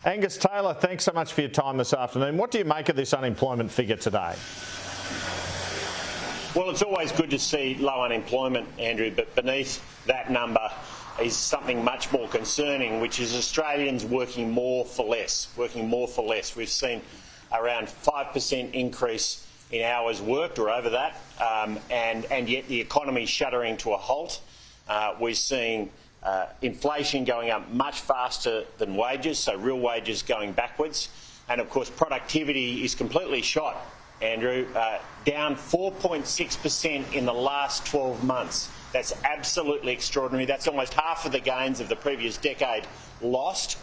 Angus Taylor, thanks so much for your time this afternoon. What do you make of this unemployment figure today? Well, it's always good to see low unemployment, Andrew, but beneath that number is something much more concerning, which is Australians working more for less. We've seen around 5% increase in hours worked or over that, and yet the economy shuddering to a halt. We're seeing inflation going up much faster than wages, so real wages going backwards. And of course, productivity is completely shot, Andrew, down 4.6% in the last 12 months. That's absolutely extraordinary. That's almost half of the gains of the previous decade lost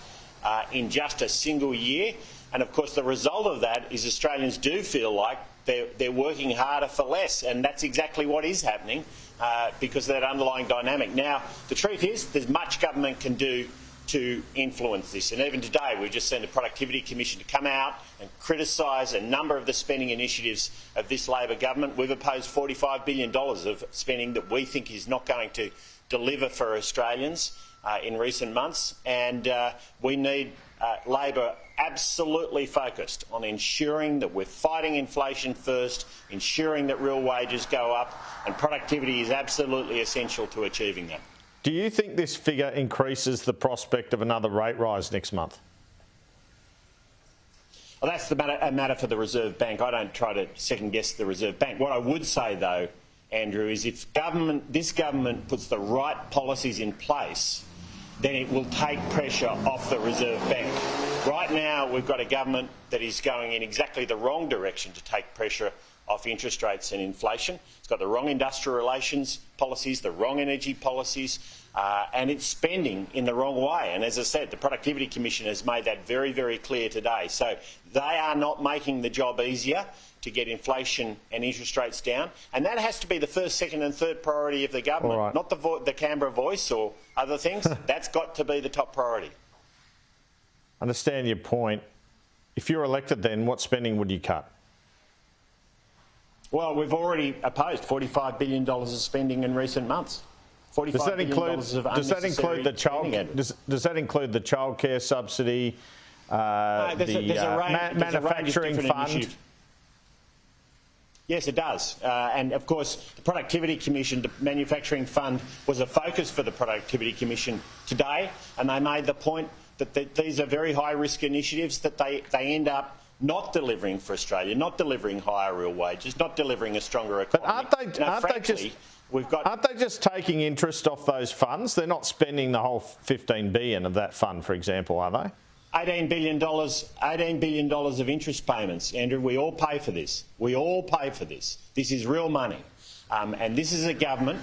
in just a single year. And of course, the result of that is Australians do feel like they're working harder for less, and that's exactly what is happening because of that underlying dynamic. Now, the truth is there's much government can do to influence this, and even today we've just seen the Productivity Commission to come out and criticise a number of the spending initiatives of this Labor government. We've opposed $45 billion of spending that we think is not going to deliver for Australians in recent months, and we need Labor absolutely focused on ensuring that we're fighting inflation first, ensuring that real wages go up, and productivity is absolutely essential to achieving that. Do you think this figure increases the prospect of another rate rise next month? Well, that's a matter for the Reserve Bank. I don't try to second-guess the Reserve Bank. What I would say, though, Andrew, is if this government puts the right policies in place, then it will take pressure off the Reserve Bank. Right now, we've got a government that is going in exactly the wrong direction to take pressure off interest rates and inflation. It's got the wrong industrial relations policies, the wrong energy policies, and it's spending in the wrong way. And as I said, the Productivity Commission has made that very, very clear today. So they are not making the job easier to get inflation and interest rates down, and that has to be the first, second and third priority of the government, not the Canberra Voice or other things. That's got to be the top priority. Understand your point. If you're elected then, what spending would you cut? Well, we've already opposed $45 billion of spending in recent months. Does that include the childcare subsidy, manufacturing fund? Yes, it does. And of course, the Productivity Commission, the manufacturing fund, was a focus for the Productivity Commission today, and they made the point that these are very high-risk initiatives that they end up not delivering for Australia, not delivering higher real wages, not delivering a stronger economy. But aren't they just taking interest off those funds? They're not spending the whole $15 billion of that fund, for example, are they? $18 billion of interest payments, Andrew. We all pay for this. We all pay for this. This is real money. And this is a government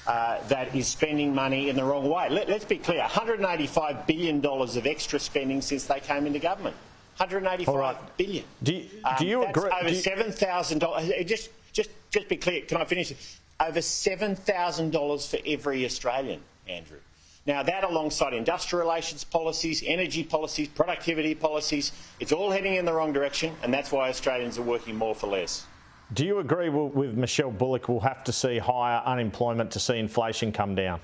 that is spending money in the wrong way. Let's be clear, $185 billion of extra spending since they came into government. $185 billion. Do you agree? Over $7,000. Just be clear. Can I finish? Over $7,000 for every Australian, Andrew. Now, that alongside industrial relations policies, energy policies, productivity policies, it's all heading in the wrong direction, and that's why Australians are working more for less. Do you agree with Michelle Bullock we'll have to see higher unemployment to see inflation come down?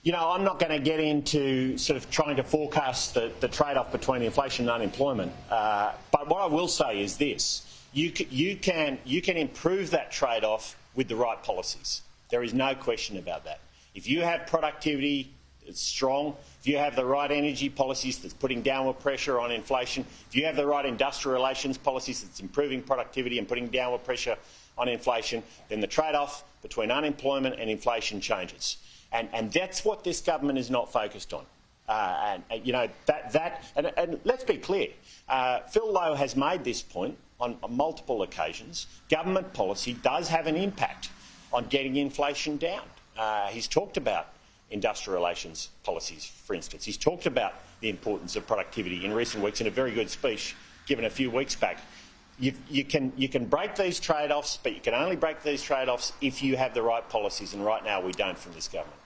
You know, I'm not going to get into sort of trying to forecast the trade-off between inflation and unemployment, but what I will say is this. You can improve that trade-off with the right policies. There is no question about that. If you have productivity that's strong, if you have the right energy policies that's putting downward pressure on inflation, if you have the right industrial relations policies that's improving productivity and putting downward pressure on inflation, then the trade-off between unemployment and inflation changes. And that's what this government is not focused on. And let's be clear. Phil Lowe has made this point on multiple occasions. Government policy does have an impact on getting inflation down. He's talked about industrial relations policies, for instance. He's talked about the importance of productivity in recent weeks in a very good speech given a few weeks back. You can break these trade-offs, but you can only break these trade-offs if you have the right policies, and right now we don't from this government.